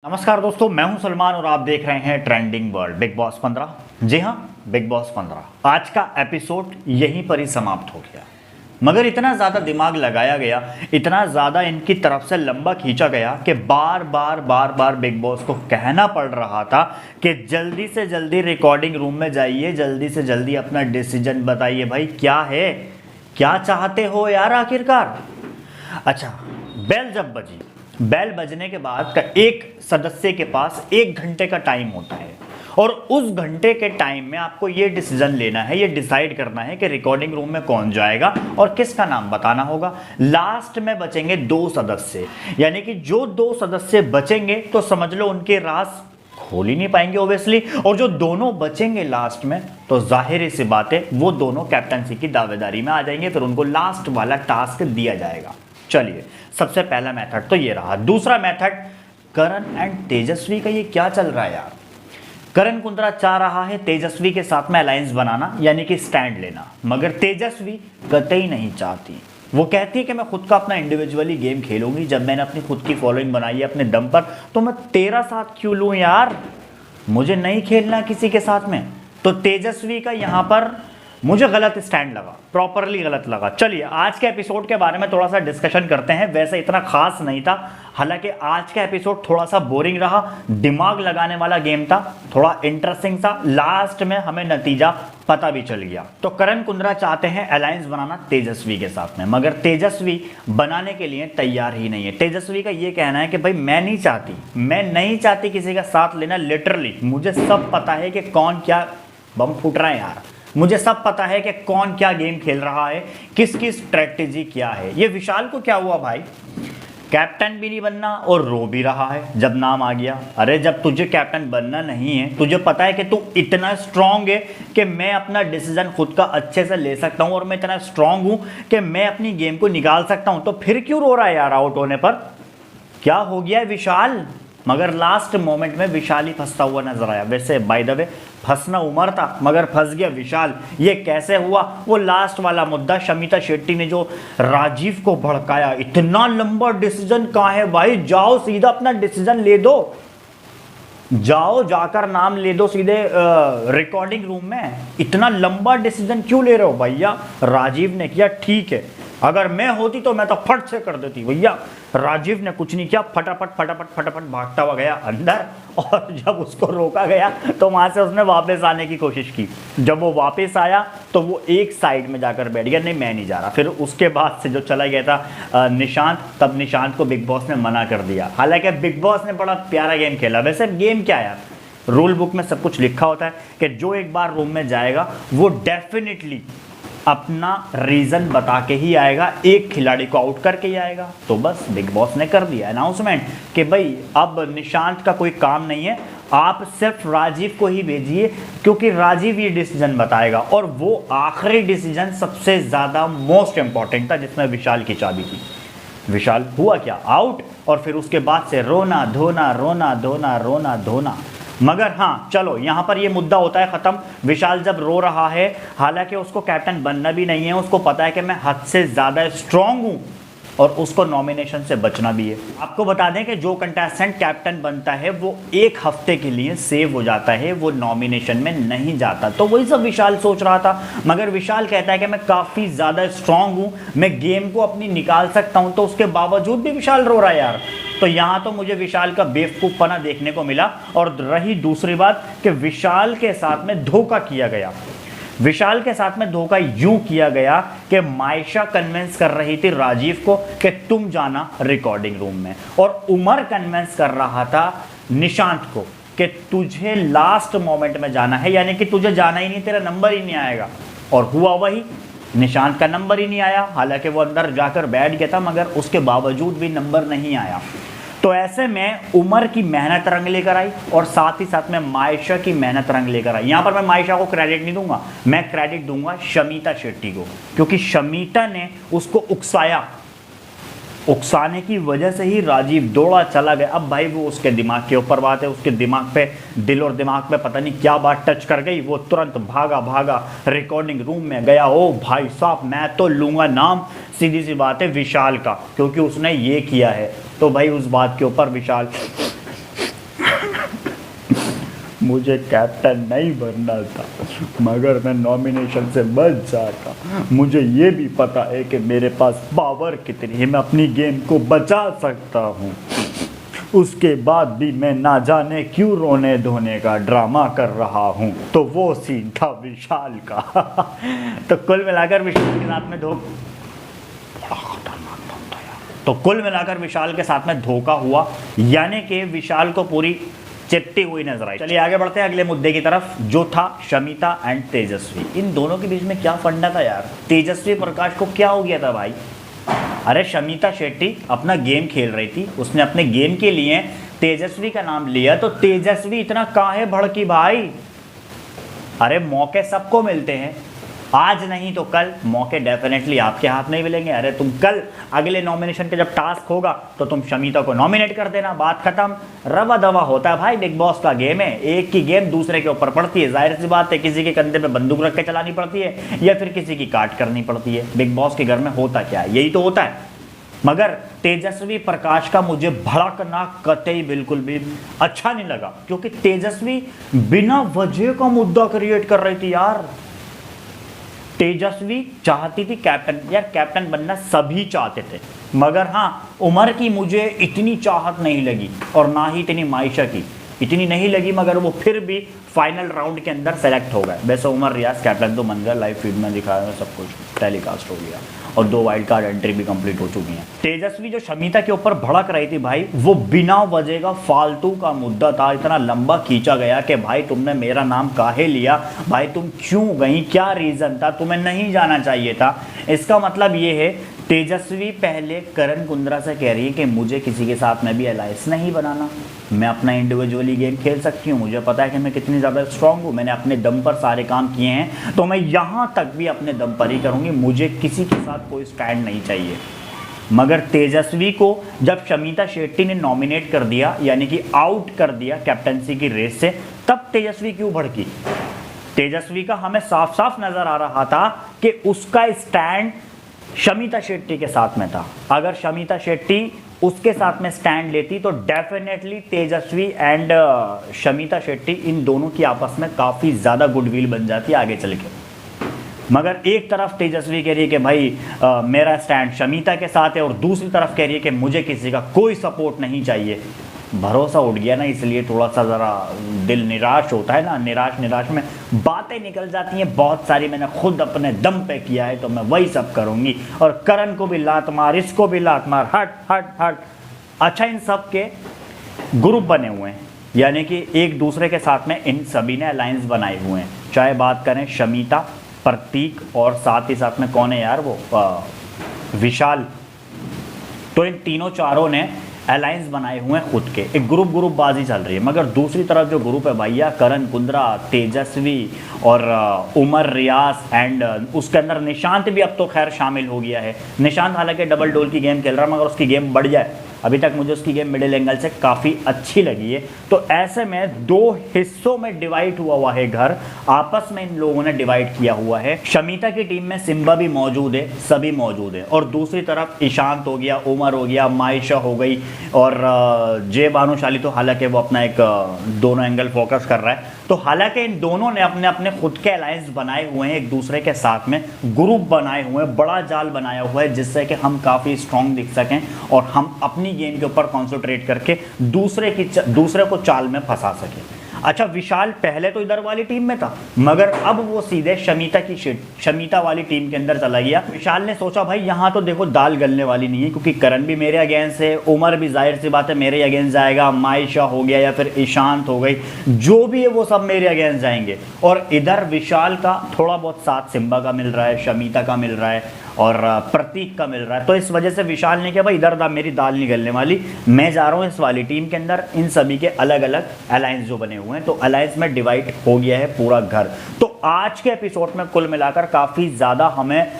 नमस्कार दोस्तों, मैं हूं सलमान और आप देख रहे हैं ट्रेंडिंग वर्ल्ड बिग बॉस 15। जी हां, बिग बॉस 15 आज का एपिसोड यहीं पर ही समाप्त हो गया। मगर इतना ज़्यादा दिमाग लगाया गया, इतना ज़्यादा इनकी तरफ से लंबा खींचा गया कि बार बार बिग बॉस को कहना पड़ रहा था कि जल्दी से जल्दी रिकॉर्डिंग रूम में जाइए, जल्दी से जल्दी अपना डिसीजन बताइए। भाई क्या है, क्या चाहते हो यार आखिरकार। अच्छा, बेल जब बजी, बेल बजने के बाद का एक सदस्य के पास 1 घंटे का टाइम होता है और उस घंटे के टाइम में आपको ये डिसीजन लेना है, ये डिसाइड करना है कि रिकॉर्डिंग रूम में कौन जाएगा और किसका नाम बताना होगा। लास्ट में बचेंगे 2 सदस्य, यानी कि जो 2 सदस्य बचेंगे तो समझ लो उनके राज खोल ही नहीं पाएंगे ओब्वियसली, और जो दोनों बचेंगे लास्ट में तो जाहिर सी बात है वो दोनों कैप्टनसी की दावेदारी में आ जाएंगे, फिर उनको लास्ट वाला टास्क दिया जाएगा। चलिए, सबसे पहला मेथड तो ये रहा। दूसरा मेथड, करण एंड तेजस्वी का ये क्या चल रहा है यार। करण कुंद्रा चाह रहा है तेजस्वी के साथ में अलायंस बनाना, यानी कि स्टैंड लेना, मगर तेजस्वी कतई नहीं चाहती। वो कहती है कि मैं खुद का अपना इंडिविजुअली गेम खेलूंगी, जब मैंने अपनी खुद की फॉलोइंग बनाई है अपने दम पर, तो मैं तेरा साथ क्यों लूं यार, मुझे नहीं खेलना किसी के साथ में। तो तेजस्वी का यहां पर मुझे गलत स्टैंड लगा, प्रॉपरली गलत लगा। चलिए, आज के एपिसोड के बारे में थोड़ा सा डिस्कशन करते हैं। वैसे इतना खास नहीं था, हालांकि आज का एपिसोड थोड़ा सा बोरिंग रहा, दिमाग लगाने वाला गेम था, थोड़ा इंटरेस्टिंग था। लास्ट में हमें नतीजा पता भी चल गया। तो करण कुंद्रा चाहते हैं अलायंस बनाना तेजस्वी के साथ में, मगर तेजस्वी बनाने के लिए तैयार ही नहीं है। तेजस्वी का ये कहना है कि भाई मैं नहीं चाहती किसी का साथ लेना। लिटरली मुझे सब पता है कि कौन क्या बम फूट रहा है यार, मुझे सब पता है कि कौन क्या गेम खेल रहा है, किसकी स्ट्रेटेजी क्या है। ये विशाल को क्या हुआ भाई, कैप्टन भी नहीं बनना और रो भी रहा है जब नाम आ गया। अरे जब तुझे कैप्टन बनना नहीं है, तुझे पता है कि तू इतना स्ट्रांग है कि मैं अपना डिसीजन खुद का अच्छे से ले सकता हूं और मैं इतना स्ट्रांग हूं कि मैं अपनी गेम को निकाल सकता हूं, तो फिर क्यों रो रहा है यार आउट होने पर। क्या हो गया है विशाल। मगर लास्ट मोमेंट में विशाल ही फंसता हुआ नजर आया। वैसे बाय द वे फंसना उमर था, मगर फंस गया विशाल। ये कैसे हुआ, वो लास्ट वाला मुद्दा, शमिता शेट्टी ने जो राजीव को भड़काया, इतना लंबा डिसीजन कहाँ है भाई, जाओ सीधा अपना डिसीजन ले दो, जाओ जाकर नाम ले दो सीधे रिकॉर्डिंग रूम में। इतना लंबा डिसीजन क्यों ले रहे हो भैया। राजीव ने किया, ठीक है, अगर मैं होती तो मैं तो फट से कर देती भैया। राजीव ने कुछ नहीं किया, फटाफट भागता हुआ गया अंदर, और जब उसको रोका गया तो वहां से उसने वापस आने की कोशिश की। जब वो वापस आया तो वो एक साइड में जाकर बैठ गया, नहीं मैं नहीं जा रहा। फिर उसके बाद से जो चला गया था निशांत, तब निशांत को बिग बॉस ने मना कर दिया। हालांकि बिग बॉस ने बड़ा प्यारा गेम खेला। वैसे गेम क्या है, रूल बुक में सब कुछ लिखा होता है कि जो एक बार रूम में जाएगा वो डेफिनेटली अपना रीजन बता के ही आएगा, एक खिलाड़ी को आउट करके ही आएगा। तो बस बिग बॉस ने कर दिया अनाउंसमेंट कि भाई अब निशांत का कोई काम नहीं है, आप सिर्फ राजीव को ही भेजिए, क्योंकि राजीव ये डिसीजन बताएगा। और वो आखिरी डिसीजन सबसे ज्यादा मोस्ट इंपॉर्टेंट था, जिसमें विशाल की चाबी थी। विशाल हुआ क्या, आउट, और फिर उसके बाद से रोना धोना। मगर हाँ चलो, यहां पर ये मुद्दा होता है खत्म। विशाल जब रो रहा है, हालांकि उसको कैप्टन बनना भी नहीं है, उसको पता है कि मैं हद से ज्यादा स्ट्रांग हूं और उसको नॉमिनेशन से बचना भी है। आपको बता दें कि जो कंटेस्टेंट कैप्टन बनता है वो 1 हफ्ते के लिए सेव हो जाता है, वो नॉमिनेशन में नहीं जाता। तो वही सब विशाल सोच रहा था, मगर विशाल कहता है कि मैं काफी ज्यादा स्ट्रांग हूं, मैं गेम को अपनी निकाल सकता हूं, तो उसके बावजूद भी विशाल रो रहा है यार। तो यहां तो मुझे विशाल का बेवकूफपना देखने को मिला। और रही दूसरी बात कि विशाल के साथ में धोखा किया गया। विशाल के साथ में धोखा यूं किया गया कि मायशा कन्विंस कर रही थी राजीव को कि तुम जाना रिकॉर्डिंग रूम में, और उमर कन्विंस कर रहा था निशांत को कि तुझे लास्ट मोमेंट में जाना है, यानी कि तुझे जाना ही नहीं, तेरा नंबर ही नहीं आएगा। और हुआ वही, निशांत का नंबर ही नहीं आया। हालांकि वो अंदर जाकर बैठ गया था, मगर उसके बावजूद भी नंबर नहीं आया। तो ऐसे में उमर की मेहनत रंग लेकर आई और साथ ही साथ में मायशा की मेहनत रंग लेकर आई। यहां पर मैं मायशा को क्रेडिट नहीं दूंगा, मैं क्रेडिट दूंगा शमिता शेट्टी को, क्योंकि शमिता ने उसको उकसाया। उकसाने की वजह से ही राजीव दौड़ा चला गया। अब भाई वो उसके दिमाग के ऊपर बात है, उसके दिमाग पे, दिल और दिमाग पे पता नहीं क्या बात टच कर गई, वो तुरंत भागा रिकॉर्डिंग रूम में गया। ओ भाई साहब, मैं तो लूंगा नाम, सीधी सी बात है, विशाल का, क्योंकि उसने ये किया है। तो भाई उस बात के ऊपर विशाल मुझे कैप्टन नहीं बनना था, मगर मैं नॉमिनेशन से बच जाता। मुझे ये भी पता है कि मेरे पास पावर कितनी है, मैं अपनी गेम को बचा सकता हूँ। उसके बाद भी मैं ना जाने क्यों रोने धोने का ड्रामा कर रहा हूँ। तो वो सीन था विशाल का। तो कुल मिलाकर विशाल के साथ में विशाल के साथ में धोखा हुआ, यानी कि विशाल को पूरी चिपटी हुई नजर आई। चलिए आगे बढ़ते हैं अगले मुद्दे की तरफ, जो था शमिता एंड तेजस्वी। इन दोनों के बीच में क्या फंडा था यार? तेजस्वी प्रकाश को क्या हो गया था भाई? अरे शमिता शेट्टी अपना गेम खेल रही थी, उसने अपने गेम के लिए तेजस्वी का नाम लिया, तो तेजस्वी इतना काहे भड़की भाई? अरे मौके सबको मिलते हैं, आज नहीं तो कल मौके डेफिनेटली आपके हाथ में ही मिलेंगे। अरे तुम कल अगले नॉमिनेशन के जब टास्क होगा तो तुम शमिता को नॉमिनेट कर देना, बात खत्म। रवा दवा होता है भाई, बिग बॉस का गेम है, एक की गेम दूसरे के ऊपर पड़ती है, जाहिर सी बात है किसी के कंधे पे बंदूक रख के चलानी पड़ती है या फिर किसी की काट करनी पड़ती है। बिग बॉस के घर में होता क्या है, यही तो होता है। मगर तेजस्वी प्रकाश का मुझे भड़कना कतई बिल्कुल भी अच्छा नहीं लगा, क्योंकि तेजस्वी बिना वजह का मुद्दा क्रिएट कर रही थी यार। तेजस्वी चाहती थी कैप्टन, यार कैप्टन बनना सभी चाहते थे, मगर हाँ उमर की मुझे इतनी चाहत नहीं लगी और ना ही इतनी मायशा की, इतनी नहीं लगी, मगर वो फिर भी फाइनल राउंड के अंदर सेलेक्ट हो गए। वैसे उमर रियाज कैप्टन तो बन गया, लाइव फीड में दिखाया, सब कुछ टेलीकास्ट हो गया और 2 वाइल्ड कार्ड एंट्री भी कंप्लीट हो चुकी हैं। तेजस्वी जो शमिता के ऊपर भड़क रही थी भाई, वो बिना वजह का फालतू का मुद्दा था, इतना लंबा खींचा गया कि भाई तुमने मेरा नाम काहे लिया, भाई तुम क्यों गई, क्या रीज़न था, तुम्हें नहीं जाना चाहिए था। इसका मतलब ये है तेजस्वी पहले करण कुंद्रा से कह रही है कि मुझे किसी के साथ में भी अलायंस नहीं बनाना, मैं अपना इंडिविजुअली गेम खेल सकती हूँ, मुझे पता है कि मैं कितनी ज़्यादा स्ट्रांग हूँ, मैंने अपने दम पर सारे काम किए हैं, तो मैं यहाँ तक भी अपने दम पर ही करूँगी, मुझे किसी के साथ कोई स्टैंड नहीं चाहिए। मगर तेजस्वी को जब शमिता शेट्टी ने नॉमिनेट कर दिया, यानी कि आउट कर दिया कैप्टनसी की रेस से, तब तेजस्वी क्यों भड़की? तेजस्वी का हमें साफ साफ नज़र आ रहा था कि उसका स्टैंड शमिता शेट्टी के साथ में था। अगर शमिता शेट्टी उसके साथ में स्टैंड लेती तो डेफिनेटली तेजस्वी एंड शमिता शेट्टी इन दोनों की आपस में काफ़ी ज़्यादा गुडविल बन जाती आगे चल के। मगर एक तरफ तेजस्वी कह रही है कि भाई मेरा स्टैंड शमिता के साथ है और दूसरी तरफ कह रही है कि मुझे किसी का कोई सपोर्ट नहीं चाहिए। भरोसा उठ गया ना, इसलिए थोड़ा सा ज़रा दिल निराश होता है ना, निराश में बातें निकल जाती हैं बहुत सारी। मैंने खुद अपने दम पे किया है तो मैं वही सब करूँगी, और करण को भी लात मार, इसको भी लात मार, हट हट हट। अच्छा, इन सब के ग्रुप बने हुए हैं, यानी कि एक दूसरे के साथ में इन सभी ने अलायंस बनाए हुए हैं, चाहे बात करें शमिता, प्रतीक और साथ ही साथ में कौन है यार वो विशाल। तो इन तीनों चारों ने अलायंस बनाए हुए हैं खुद के, एक ग्रुप बाजी चल रही है। मगर दूसरी तरफ जो ग्रुप है भैया, करण कुंद्रा, तेजस्वी और उमर रियाज एंड उसके अंदर निशांत भी अब तो खैर शामिल हो गया है। निशांत हालांकि डबल डोल की गेम खेल रहा है, मगर उसकी गेम बढ़ जाए, अभी तक मुझे उसकी गेम मिडिल एंगल से काफ़ी अच्छी लगी है। तो ऐसे में 2 हिस्सों में डिवाइड हुआ है घर, आपस में इन लोगों ने डिवाइड किया हुआ है। शमिता की टीम में सिम्बा भी मौजूद है, सभी मौजूद है, और दूसरी तरफ ईशांत हो गया, उमर हो गया, मायशा हो गई और जे भानुशाली, तो हालांकि वो अपना एक दोनों एंगल फोकस कर रहा है। तो हालांकि इन दोनों ने अपने अपने खुद के अलायंस बनाए हुए हैं, एक दूसरे के साथ में ग्रुप बनाए हुए हैं, बड़ा जाल बनाया हुआ है, जिससे कि हम काफ़ी स्ट्रांग दिख सकें और हम अपनी गेम के ऊपर कॉन्सेंट्रेट करके दूसरे को चाल में फंसा सके। अच्छा, विशाल पहले तो इधर वाली टीम में था, मगर अब वो सीधे शमिता वाली टीम के अंदर चला गया। विशाल ने सोचा भाई यहाँ तो देखो दाल गलने वाली नहीं है, क्योंकि करण भी मेरे अगेंस्ट है, उमर भी जाहिर सी बात है मेरे अगेंस्ट जाएगा, मायशा हो गया या फिर ईशांत हो गई, जो भी है वो सब मेरे अगेंस्ट जाएंगे। और इधर विशाल का थोड़ा बहुत साथ सिम्बा का मिल रहा है, शमिता का मिल रहा है और प्रतीक का मिल रहा है। तो इस वजह से विशाल ने कहा भाई इधर मेरी दाल नहीं गलने वाली, मैं जा रहा हूँ इस वाली टीम के अंदर। इन सभी के अलग अलग अलायंस जो बने हुए हैं, तो अलायंस में डिवाइड हो गया है पूरा घर। तो आज के एपिसोड में कुल मिलाकर काफ़ी ज़्यादा हमें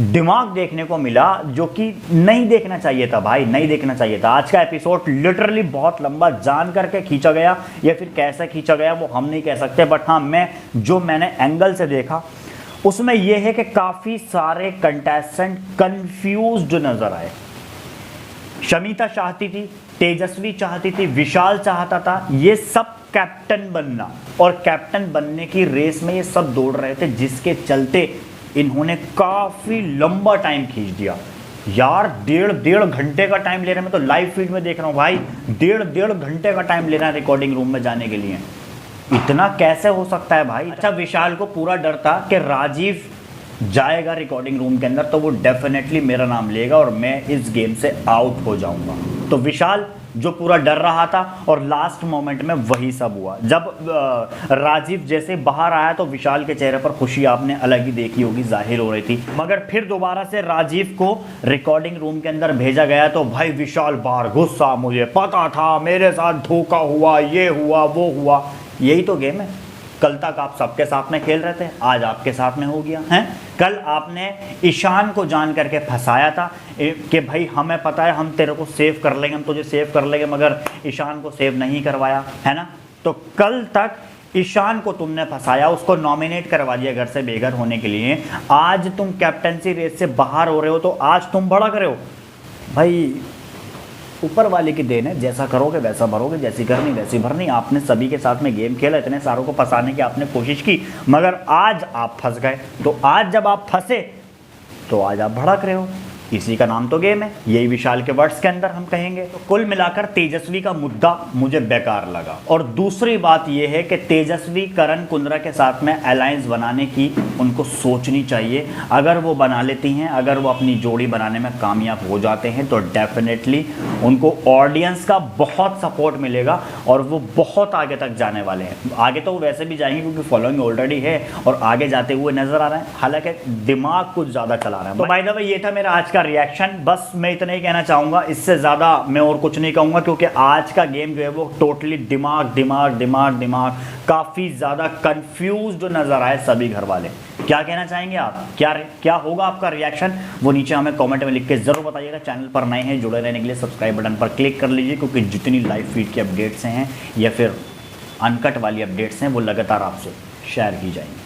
दिमाग देखने को मिला, जो कि नहीं देखना चाहिए था भाई, नहीं देखना चाहिए था। आज का एपिसोड लिटरली बहुत लंबा जान करके खींचा गया, या फिर कैसे खींचा गया वो हम नहीं कह सकते, बट हाँ मैंने एंगल से देखा उसमें यह है कि काफ़ी सारे कंटेस्टेंट कंफ्यूज्ड नजर आए। शमिता चाहती थी तेजस्वी चाहती थी, विशाल चाहता था, ये सब कैप्टन बनना, और कैप्टन बनने की रेस में ये सब दौड़ रहे थे, जिसके चलते इन्होंने काफी लंबा टाइम खींच दिया। यार डेढ़ घंटे का टाइम ले रहे हैं, मैं तो लाइव फीड में देख रहा हूँ भाई, डेढ़ घंटे का टाइम ले रहा है रिकॉर्डिंग रूम में जाने के लिए। इतना कैसे हो सकता है भाई? अच्छा, विशाल को पूरा डर था कि राजीव जाएगा रिकॉर्डिंग रूम के अंदर तो वो डेफिनेटली मेरा नाम लेगा और मैं इस गेम से आउट हो जाऊंगा। तो विशाल जो पूरा डर रहा था, और लास्ट मोमेंट में वही सब हुआ। जब राजीव जैसे बाहर आया तो विशाल के चेहरे पर खुशी आपने अलग ही देखी होगी, जाहिर हो रही थी। मगर फिर दोबारा से राजीव को रिकॉर्डिंग रूम के अंदर भेजा गया तो भाई विशाल बाहर, गुस्सा, मुझे पता था, मेरे साथ धोखा हुआ, ये हुआ वो हुआ। यही तो गेम है। कल तक आप सबके साथ में खेल रहे थे, आज आपके साथ में हो गया है। कल आपने ईशान को जान करके फंसाया था कि भाई हमें पता है हम तेरे को सेव कर लेंगे, हम तुझे सेव कर लेंगे, मगर ईशान को सेव नहीं करवाया, है ना। तो कल तक ईशान को तुमने फंसाया, उसको नॉमिनेट करवा दिया घर से बेघर होने के लिए। आज तुम कैप्टनसी रेस से बाहर हो रहे हो तो आज तुम भड़क रहे हो। भाई ऊपर वाले की देन है, जैसा करोगे वैसा भरोगे, जैसी करनी वैसी भरनी। आपने सभी के साथ में गेम खेला, इतने सारों को फंसाने की आपने कोशिश की, मगर आज आप फंस गए। तो आज जब आप फंसे तो आज आप भड़क रहे हो। इसी का नाम तो गेम है, यही विशाल के वर्ड्स के अंदर हम कहेंगे। तो कुल मिलाकर तेजस्वी का मुद्दा मुझे बेकार लगा। और दूसरी बात यह है कि तेजस्वी करण कुंद्रा के साथ में अलायंस बनाने की उनको सोचनी चाहिए। अगर वो बना लेती हैं, अगर वो अपनी जोड़ी बनाने में कामयाब हो जाते हैं तो डेफिनेटली उनको ऑडियंस का बहुत सपोर्ट मिलेगा और वो बहुत आगे तक जाने वाले हैं। आगे तो वो वैसे भी जाएंगे क्योंकि फॉलोइंग ऑलरेडी है और आगे जाते हुए नजर आ रहे हैं, हालांकि दिमाग कुछ ज़्यादा चला रहे हैं। तो बाय द वे ये था मेरा आज का रिएक्शन। बस मैं इतना ही कहना चाहूंगा, इससे ज्यादा मैं और कुछ नहीं कहूंगा, क्योंकि आज का गेम जो है वो टोटली दिमाग काफी ज्यादा कंफ्यूज्ड नजर आए सभी घर वाले। क्या कहना चाहेंगे आप? क्या होगा आपका रिएक्शन? वो नीचे हमें कमेंट में लिख के जरूर बताइएगा। चैनल पर नए हैं, जुड़े रहने के लिए सब्सक्राइब बटन पर क्लिक कर लीजिए, क्योंकि जितनी लाइव फीड की अपडेट्स हैं या फिर अनकट वाली अपडेट्स हैं वो लगातार आपसे शेयर की जाएंगी।